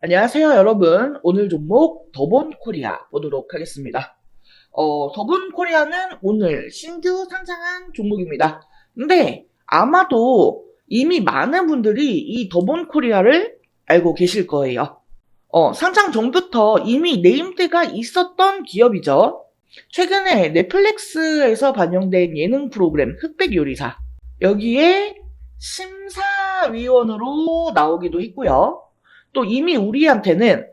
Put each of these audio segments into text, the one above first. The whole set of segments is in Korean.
안녕하세요, 여러분. 오늘 종목 더본코리아 보도록 하겠습니다. 더본코리아는 오늘 신규 상장한 종목입니다. 근데 아마도 이미 많은 분들이 이 더본코리아를 알고 계실 거예요. 상장 전부터 이미 네임드가 있었던 기업이죠. 최근에 넷플릭스에서 반영된 예능 프로그램 흑백요리사. 여기에 심사위원으로 나오기도 했고요. 또 이미 우리한테는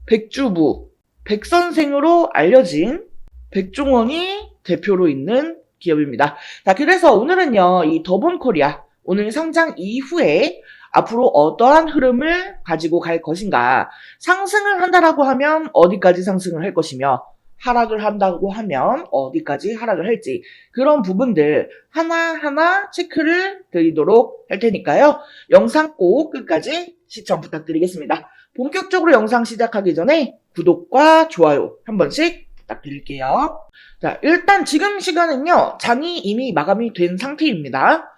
백주부, 백선생으로 알려진 백종원이 대표로 있는 기업입니다. 자, 그래서 오늘은요, 이 더본코리아, 오늘 상장 이후에 앞으로 어떠한 흐름을 가지고 갈 것인가, 상승을 한다라고 하면 어디까지 상승을 할 것이며, 하락을 한다고 하면 어디까지 하락을 할지, 그런 부분들 하나하나 체크를 드리도록 할 테니까요. 영상 꼭 끝까지 시청 부탁드리겠습니다. 본격적으로 영상 시작하기 전에 구독과 좋아요 한 번씩 부탁드릴게요. 자, 일단 지금 시간은요, 장이 이미 마감이 된 상태입니다.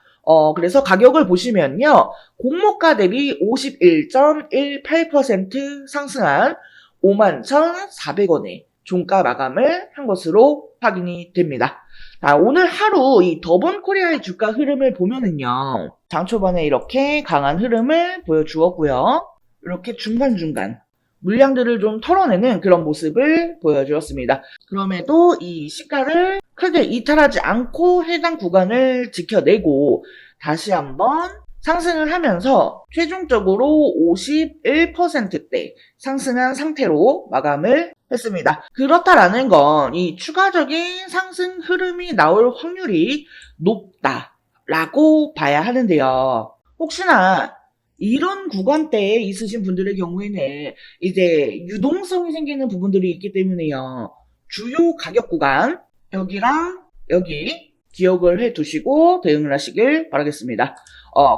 그래서 가격을 보시면요, 공모가 대비 51.18% 상승한 51,400원에 종가 마감을 한 것으로 확인이 됩니다. 자, 오늘 하루 이 더본코리아의 주가 흐름을 보면은요, 장 초반에 이렇게 강한 흐름을 보여주었고요. 이렇게 중간중간 물량들을 좀 털어내는 그런 모습을 보여주었습니다. 그럼에도 이 시가를 크게 이탈하지 않고 해당 구간을 지켜내고 다시 한번 상승을 하면서 최종적으로 51%대 상승한 상태로 마감을 했습니다. 그렇다라는 건 이 추가적인 상승 흐름이 나올 확률이 높다라고 봐야 하는데요. 혹시나 이런 구간대에 있으신 분들의 경우에는 이제 유동성이 생기는 부분들이 있기 때문에요. 주요 가격 구간 여기랑 여기 기억을 해 두시고 대응을 하시길 바라겠습니다.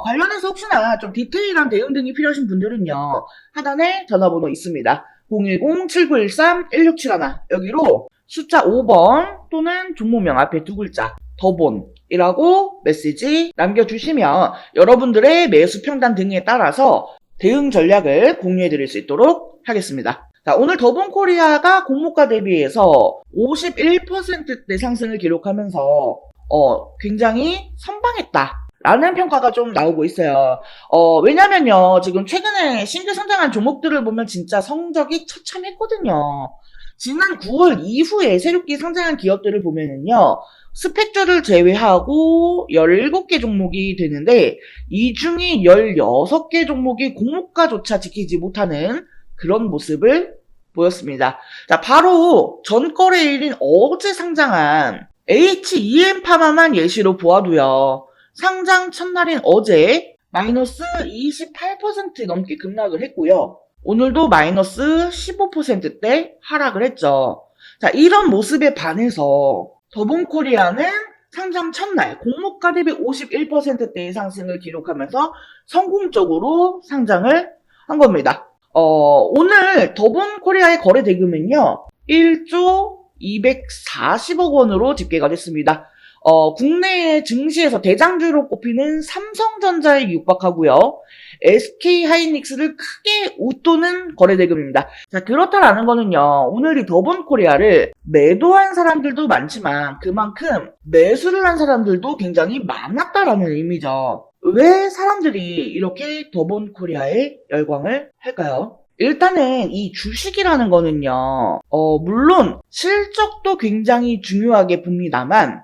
관련해서 혹시나 좀 디테일한 대응 등이 필요하신 분들은요. 하단에 전화번호 있습니다. 010-7913-1671 여기로 숫자 5번 또는 종목명 앞에 두 글자 더본이라고 메시지 남겨주시면 여러분들의 매수 평단 등에 따라서 대응 전략을 공유해 드릴 수 있도록 하겠습니다. 자, 오늘 더본코리아가 공모가 대비해서 51%대 상승을 기록하면서 굉장히 선방했다라는 평가가 좀 나오고 있어요. 왜냐면요, 지금 최근에 신규 상장한 종목들을 보면 진짜 성적이 처참했거든요. 지난 9월 이후에 새롭게 상장한 기업들을 보면은요, 스펙줄을 제외하고 17개 종목이 되는데, 이 중에 16개 종목이 공모가조차 지키지 못하는 그런 모습을 보였습니다. 자, 바로 전거래일인 어제 상장한 HEM 파마만 예시로 보아도요. 상장 첫날인 어제 마이너스 28% 넘게 급락을 했고요. 오늘도 마이너스 15%대 하락을 했죠. 자, 이런 모습에 반해서 더본코리아는 상장 첫날 공모가 대비 51%대의 상승을 기록하면서 성공적으로 상장을 한 겁니다. 오늘 더본코리아의 거래 대금은요, 1조 240억 원으로 집계가 됐습니다. 국내 증시에서 대장주로 꼽히는 삼성전자에 육박하고요. SK하이닉스를 크게 웃도는 거래 대금입니다. 자, 그렇다라는 거는요. 오늘 이 더본코리아를 매도한 사람들도 많지만 그만큼 매수를 한 사람들도 굉장히 많았다라는 의미죠. 왜 사람들이 이렇게 더본코리아에 열광을 할까요? 일단은 이 주식이라는 거는요, 물론 실적도 굉장히 중요하게 봅니다만,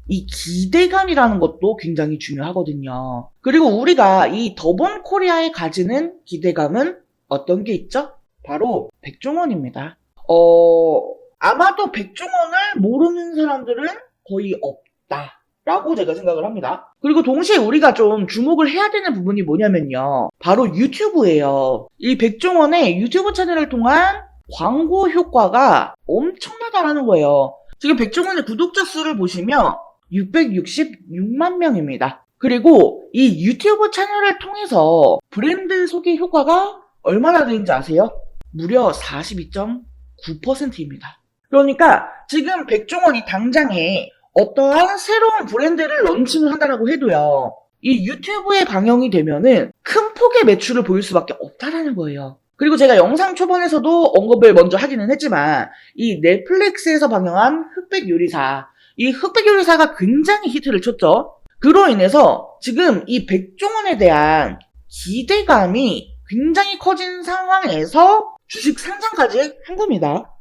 이 기대감이라는 것도 굉장히 중요하거든요. 그리고 우리가 이 더본코리아에 가지는 기대감은 어떤 게 있죠? 바로 백종원입니다. 아마도 백종원을 모르는 사람들은 거의 없다. 라고 제가 생각을 합니다. 그리고 동시에 우리가 좀 주목을 해야 되는 부분이 뭐냐면요. 바로 유튜브예요. 이 백종원의 유튜브 채널을 통한 광고 효과가 엄청나다라는 거예요. 지금 백종원의 구독자 수를 보시면 666만 명입니다. 그리고 이 유튜브 채널을 통해서 브랜드 소개 효과가 얼마나 되는지 아세요? 무려 42.9%입니다. 그러니까 지금 백종원이 당장에 어떠한 새로운 브랜드를 런칭을 한다라고 해도요. 이 유튜브에 방영이 되면은 큰 폭의 매출을 보일 수밖에 없다라는 거예요. 그리고 제가 영상 초반에서도 언급을 먼저 하기는 했지만 이 넷플릭스에서 방영한 흑백 요리사, 이 흑백 요리사가 굉장히 히트를 쳤죠. 그로 인해서 지금 이 백종원에 대한 기대감이 굉장히 커진 상황에서 주식 상장까지 한 겁니다.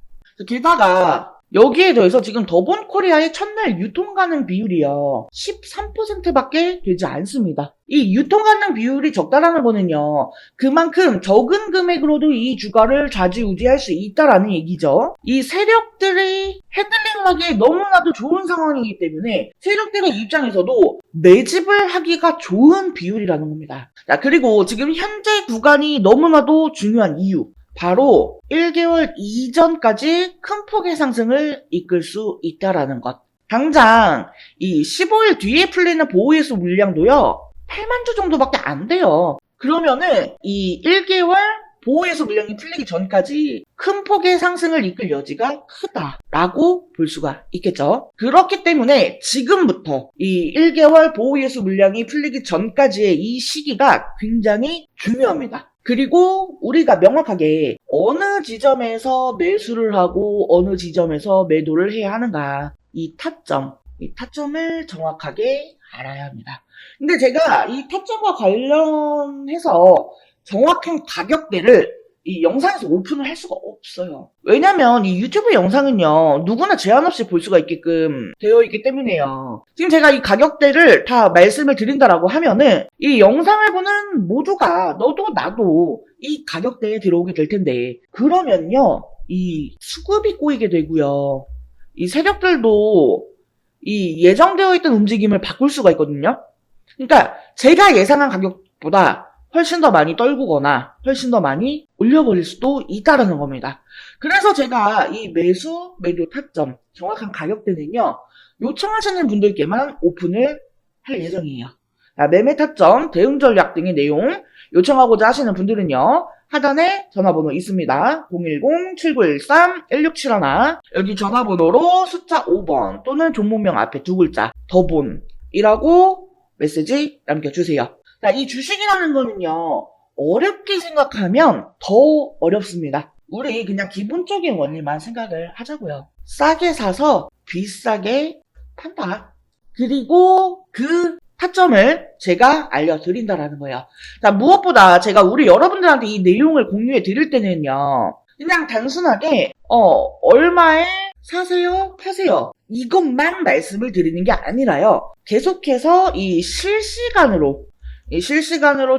게다가 여기에 더해서 지금 더본 코리아의 첫날 유통 가능 비율이요 13%밖에 되지 않습니다. 이 유통 가능 비율이 적다라는 거는요 그만큼 적은 금액으로도 이 주가를 좌지우지할 수 있다라는 얘기죠. 이 세력들이 핸들링하기에 너무나도 좋은 상황이기 때문에 세력들의 입장에서도 매집을 하기가 좋은 비율이라는 겁니다. 자, 그리고 지금 현재 구간이 너무나도 중요한 이유, 바로 1개월 이전까지 큰 폭의 상승을 이끌 수 있다라는 것. 당장 이 15일 뒤에 풀리는 보호예수 물량도요 8만 주 정도밖에 안 돼요. 그러면은 이 1개월 보호예수 물량이 풀리기 전까지 큰 폭의 상승을 이끌 여지가 크다라고 볼 수가 있겠죠. 그렇기 때문에 지금부터 이 1개월 보호예수 물량이 풀리기 전까지의 이 시기가 굉장히 중요합니다. 그리고 우리가 명확하게 어느 지점에서 매수를 하고 어느 지점에서 매도를 해야 하는가, 이 타점을 정확하게 알아야 합니다. 근데 제가 이 타점과 관련해서 정확한 가격대를 이 영상에서 오픈을 할 수가 없어요. 왜냐면 이 유튜브 영상은요 누구나 제한 없이 볼 수가 있게끔 되어 있기 때문에요. 지금 제가 이 가격대를 다 말씀을 드린다라고 하면은 이 영상을 보는 모두가 너도 나도 이 가격대에 들어오게 될 텐데, 그러면요 이 수급이 꼬이게 되고요 이 세력들도 이 예정되어 있던 움직임을 바꿀 수가 있거든요. 그러니까 제가 예상한 가격보다 훨씬 더 많이 떨구거나 훨씬 더 많이 올려버릴 수도 있다라는 겁니다. 그래서 제가 이 매수, 매도 타점, 정확한 가격대는요 요청하시는 분들께만 오픈을 할 예정이에요. 매매 타점, 대응 전략 등의 내용 요청하고자 하시는 분들은요 하단에 전화번호 있습니다. 010-7913-1671, 여기 전화번호로 숫자 5번 또는 종목명 앞에 두 글자 더본이라고 메시지 남겨주세요. 자, 이 주식이라는 거는요 어렵게 생각하면 더 어렵습니다. 우리 그냥 기본적인 원리만 생각을 하자고요. 싸게 사서 비싸게 판다. 그리고 그 타점을 제가 알려드린다라는 거예요. 자, 무엇보다 제가 우리 여러분들한테 이 내용을 공유해 드릴 때는요 그냥 단순하게 얼마에 사세요, 파세요 이것만 말씀을 드리는 게 아니라요 계속해서 이 실시간으로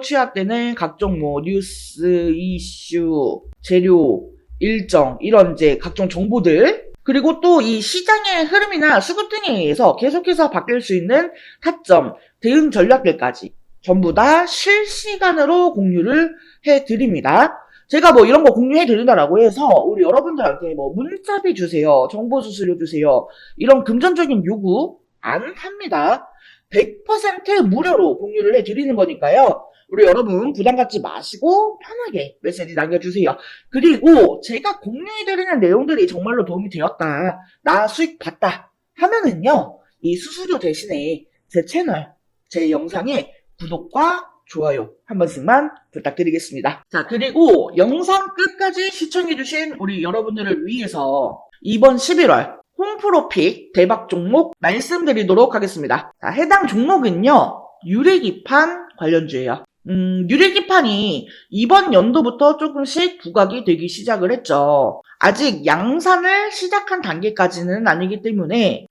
취합되는 각종 뉴스, 이슈, 재료, 일정, 이런 이제 각종 정보들, 그리고 또 이 시장의 흐름이나 수급 등에 의해서 계속해서 바뀔 수 있는 타점, 대응 전략들까지 전부 다 실시간으로 공유를 해드립니다. 제가 이런 거 공유해드린다라고 해서 우리 여러분들한테 문자비 주세요, 정보 수수료 주세요, 이런 금전적인 요구 안 합니다. 100% 무료로 공유를 해드리는 거니까요. 우리 여러분 부담 갖지 마시고 편하게 메시지 남겨주세요. 그리고 제가 공유해드리는 내용들이 정말로 도움이 되었다, 나 수익 봤다 하면은요 이 수수료 대신에 제 채널, 제 영상에 구독과 좋아요 한 번씩만 부탁드리겠습니다. 자, 그리고 영상 끝까지 시청해주신 우리 여러분들을 위해서 이번 11월 홈프로픽 대박 종목 말씀드리도록 하겠습니다. 자, 해당 종목은요 유리기판 관련주예요. 유리기판이 이번 연도부터 조금씩 부각이 되기 시작을 했죠. 아직 양산을 시작한 단계까지는 아니기 때문에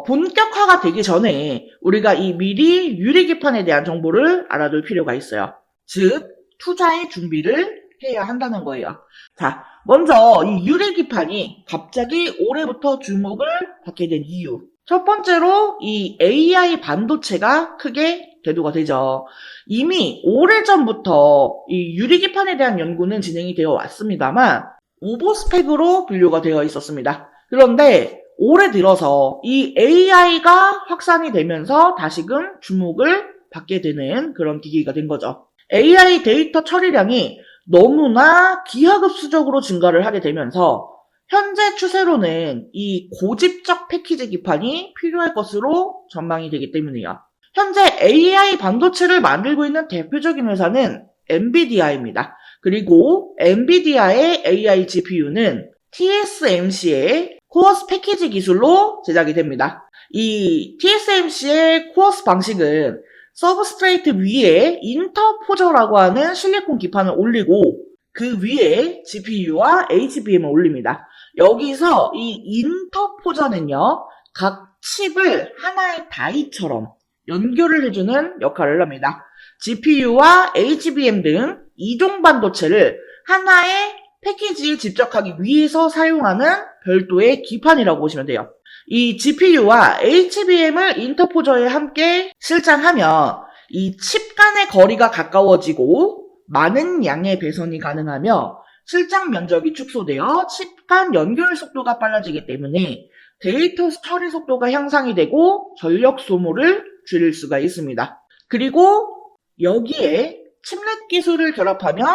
본격화가 되기 전에 우리가 미리 유리기판에 대한 정보를 알아둘 필요가 있어요. 즉 투자의 준비를 해야 한다는 거예요. 자, 먼저 이 유리기판이 갑자기 올해부터 주목을 받게 된 이유, 첫 번째로 이 AI 반도체가 크게 대두가 되죠. 이미 오래전부터 이 유리기판에 대한 연구는 진행이 되어 왔습니다만 오버스펙으로 분류가 되어 있었습니다. 그런데 올해 들어서 이 AI가 확산이 되면서 다시금 주목을 받게 되는 그런 기기가 된 거죠. AI 데이터 처리량이 너무나 기하급수적으로 증가를 하게 되면서 현재 추세로는 이 고집적 패키지 기판이 필요할 것으로 전망이 되기 때문이에요. 현재 AI 반도체를 만들고 있는 대표적인 회사는 엔비디아입니다. 그리고 엔비디아의 AI GPU는 TSMC의 코어스 패키지 기술로 제작이 됩니다. 이 TSMC의 코어스 방식은 서브스트레이트 위에 인터포저라고 하는 실리콘 기판을 올리고 그 위에 GPU와 HBM을 올립니다. 여기서 이 인터포저는요, 각 칩을 하나의 다이처럼 연결을 해주는 역할을 합니다. GPU와 HBM 등 이종 반도체를 하나의 패키지에 집적하기 위해서 사용하는 별도의 기판이라고 보시면 돼요. 이 GPU와 HBM을 인터포저에 함께 실장하면 이 칩 간의 거리가 가까워지고 많은 양의 배선이 가능하며 실장 면적이 축소되어 칩 간 연결 속도가 빨라지기 때문에 데이터 처리 속도가 향상이 되고 전력 소모를 줄일 수가 있습니다. 그리고 여기에 칩넷 기술을 결합하면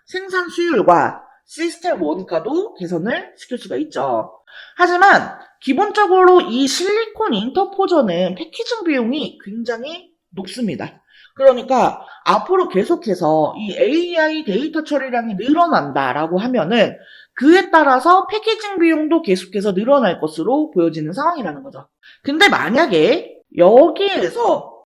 생산 수율과 시스템 원가도 개선을 시킬 수가 있죠. 하지만 기본적으로 이 실리콘 인터포저는 패키징 비용이 굉장히 높습니다. 그러니까 앞으로 계속해서 이 AI 데이터 처리량이 늘어난다라고 하면은 그에 따라서 패키징 비용도 계속해서 늘어날 것으로 보여지는 상황이라는 거죠. 근데 만약에 여기에서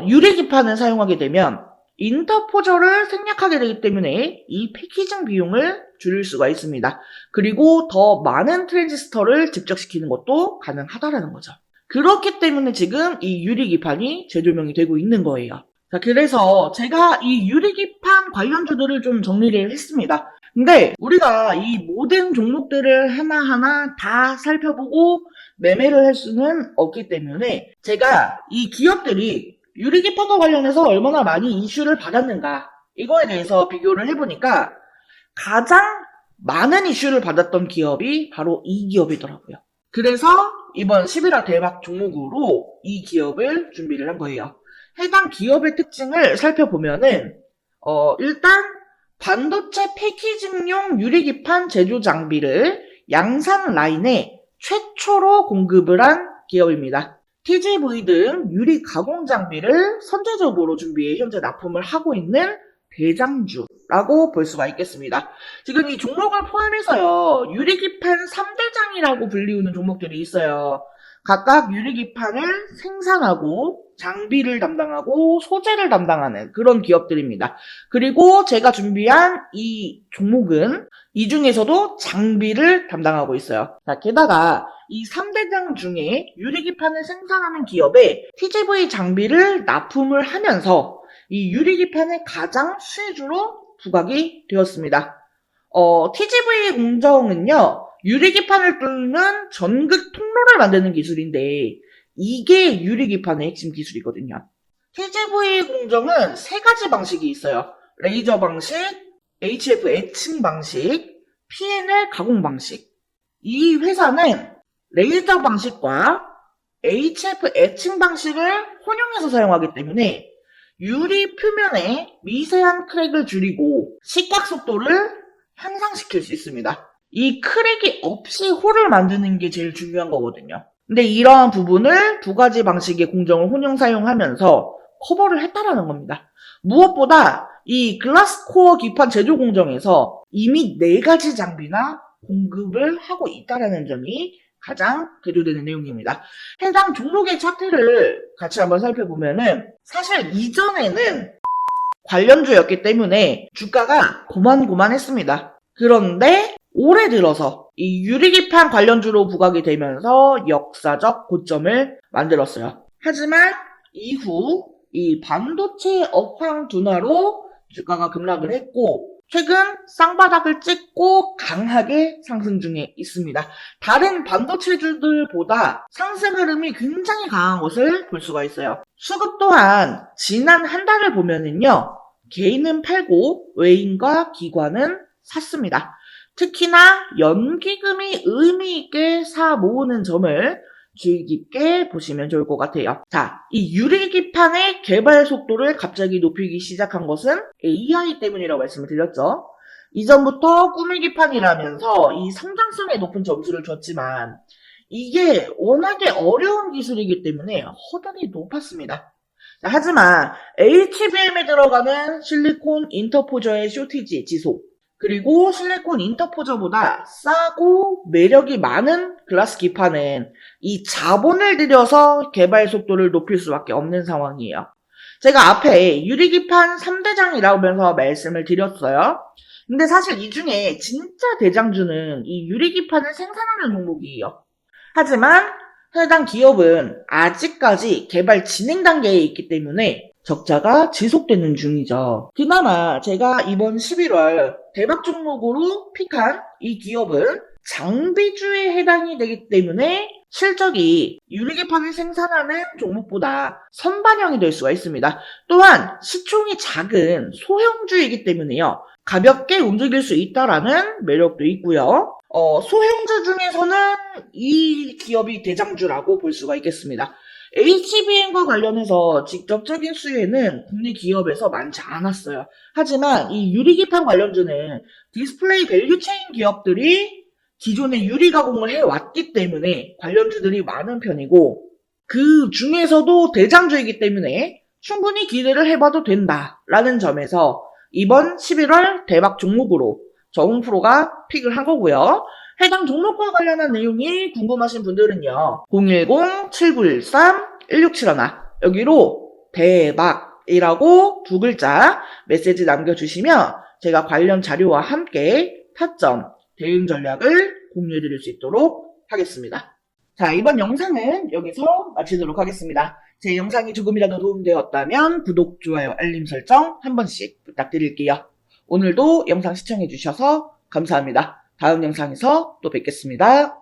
유리기판을 사용하게 되면 인터포저를 생략하게 되기 때문에 이 패키징 비용을 줄일 수가 있습니다. 그리고 더 많은 트랜지스터를 집적시키는 것도 가능하다라는 거죠. 그렇기 때문에 지금 이 유리기판이 재조명이 되고 있는 거예요. 자, 그래서 제가 이 유리기판 관련주들을 좀 정리를 했습니다. 근데 우리가 이 모든 종목들을 하나하나 다 살펴보고 매매를 할 수는 없기 때문에 제가 이 기업들이 유리기판과 관련해서 얼마나 많이 이슈를 받았는가 이거에 대해서 비교를 해보니까 가장 많은 이슈를 받았던 기업이 바로 이 기업이더라고요. 그래서 이번 11화 대박 종목으로 이 기업을 준비를 한 거예요. 해당 기업의 특징을 살펴보면은 일단 반도체 패키징용 유리기판 제조 장비를 양산 라인에 최초로 공급을 한 기업입니다. TGV 등 유리 가공 장비를 선제적으로 준비해 현재 납품을 하고 있는 대장주라고 볼 수가 있겠습니다. 지금 이 종목을 포함해서요, 유리기판 3대장이라고 불리우는 종목들이 있어요. 각각 유리기판을 생산하고 장비를 담당하고 소재를 담당하는 그런 기업들입니다. 그리고 제가 준비한 이 종목은 이 중에서도 장비를 담당하고 있어요. 자, 게다가 이 3대장 중에 유리기판을 생산하는 기업에 TGV 장비를 납품을 하면서 이 유리기판의 가장 수혜주로 부각이 되었습니다. TGV 공정은요, 유리기판을 뚫는 전극 통로를 만드는 기술인데 이게 유리기판의 핵심 기술이거든요. TGV 공정은 세 가지 방식이 있어요. 레이저 방식, HF 애칭 방식, PNL 가공 방식. 이 회사는 레이저 방식과 HF 애칭 방식을 혼용해서 사용하기 때문에 유리 표면에 미세한 크랙을 줄이고 식각 속도를 향상시킬 수 있습니다. 이 크랙이 없이 홀을 만드는 게 제일 중요한 거거든요. 근데 이러한 부분을 두 가지 방식의 공정을 혼용 사용하면서 커버를 했다라는 겁니다. 무엇보다 이 글라스코어 기판 제조 공정에서 이미 4가지 장비나 공급을 하고 있다라는 점이 가장 대조되는 내용입니다. 해당 종목의 차트를 같이 한번 살펴보면은 사실 이전에는 관련주였기 때문에 주가가 고만고만했습니다. 그런데 올해 들어서 이 유리기판 관련주로 부각이 되면서 역사적 고점을 만들었어요. 하지만 이후 이 반도체 업황 둔화로 주가가 급락을 했고 최근 쌍바닥을 찍고 강하게 상승 중에 있습니다. 다른 반도체주들보다 상승 흐름이 굉장히 강한 것을 볼 수가 있어요. 수급 또한 지난 한 달을 보면은요, 개인은 팔고 외인과 기관은 샀습니다. 특히나 연기금이 의미 있게 사 모으는 점을 주의 깊게 보시면 좋을 것 같아요. 자, 이 유리기판의 개발 속도를 갑자기 높이기 시작한 것은 AI 때문이라고 말씀을 드렸죠. 이전부터 꾸미기판이라면서 이 성장성에 높은 점수를 줬지만 이게 워낙에 어려운 기술이기 때문에 허들이 높았습니다. 자, 하지만 HBM에 들어가는 실리콘 인터포저의 쇼티지 지속, 그리고 실리콘 인터포저보다 싸고 매력이 많은 글라스 기판은 이 자본을 들여서 개발 속도를 높일 수밖에 없는 상황이에요. 제가 앞에 유리기판 3대장이라면서 말씀을 드렸어요. 근데 사실 이 중에 진짜 대장주는 이 유리기판을 생산하는 종목이에요. 하지만 해당 기업은 아직까지 개발 진행 단계에 있기 때문에 적자가 지속되는 중이죠. 그나마 제가 이번 11월 대박 종목으로 픽한 이 기업은 장비주에 해당이 되기 때문에 실적이 유리기판을 생산하는 종목보다 선반영이 될 수가 있습니다. 또한 시총이 작은 소형주이기 때문에요. 가볍게 움직일 수 있다라는 매력도 있고요. 소형주 중에서는 이 기업이 대장주라고 볼 수가 있겠습니다. HBM과 관련해서 직접적인 수혜는 국내 기업에서 많지 않았어요. 하지만 이 유리기판 관련주는 디스플레이 밸류체인 기업들이 기존에 유리 가공을 해왔기 때문에 관련주들이 많은 편이고 그 중에서도 대장주이기 때문에 충분히 기대를 해봐도 된다라는 점에서 이번 11월 대박 종목으로 저홈프로가 픽을 한 거고요. 해당 종목과 관련한 내용이 궁금하신 분들은요. 010-7913-1671 여기로 대박이라고 두 글자 메시지 남겨주시면 제가 관련 자료와 함께 타점, 대응 전략을 공유해드릴 수 있도록 하겠습니다. 자, 이번 영상은 여기서 마치도록 하겠습니다. 제 영상이 조금이라도 도움되었다면 구독, 좋아요, 알림 설정 한 번씩 부탁드릴게요. 오늘도 영상 시청해주셔서 감사합니다. 다음 영상에서 또 뵙겠습니다.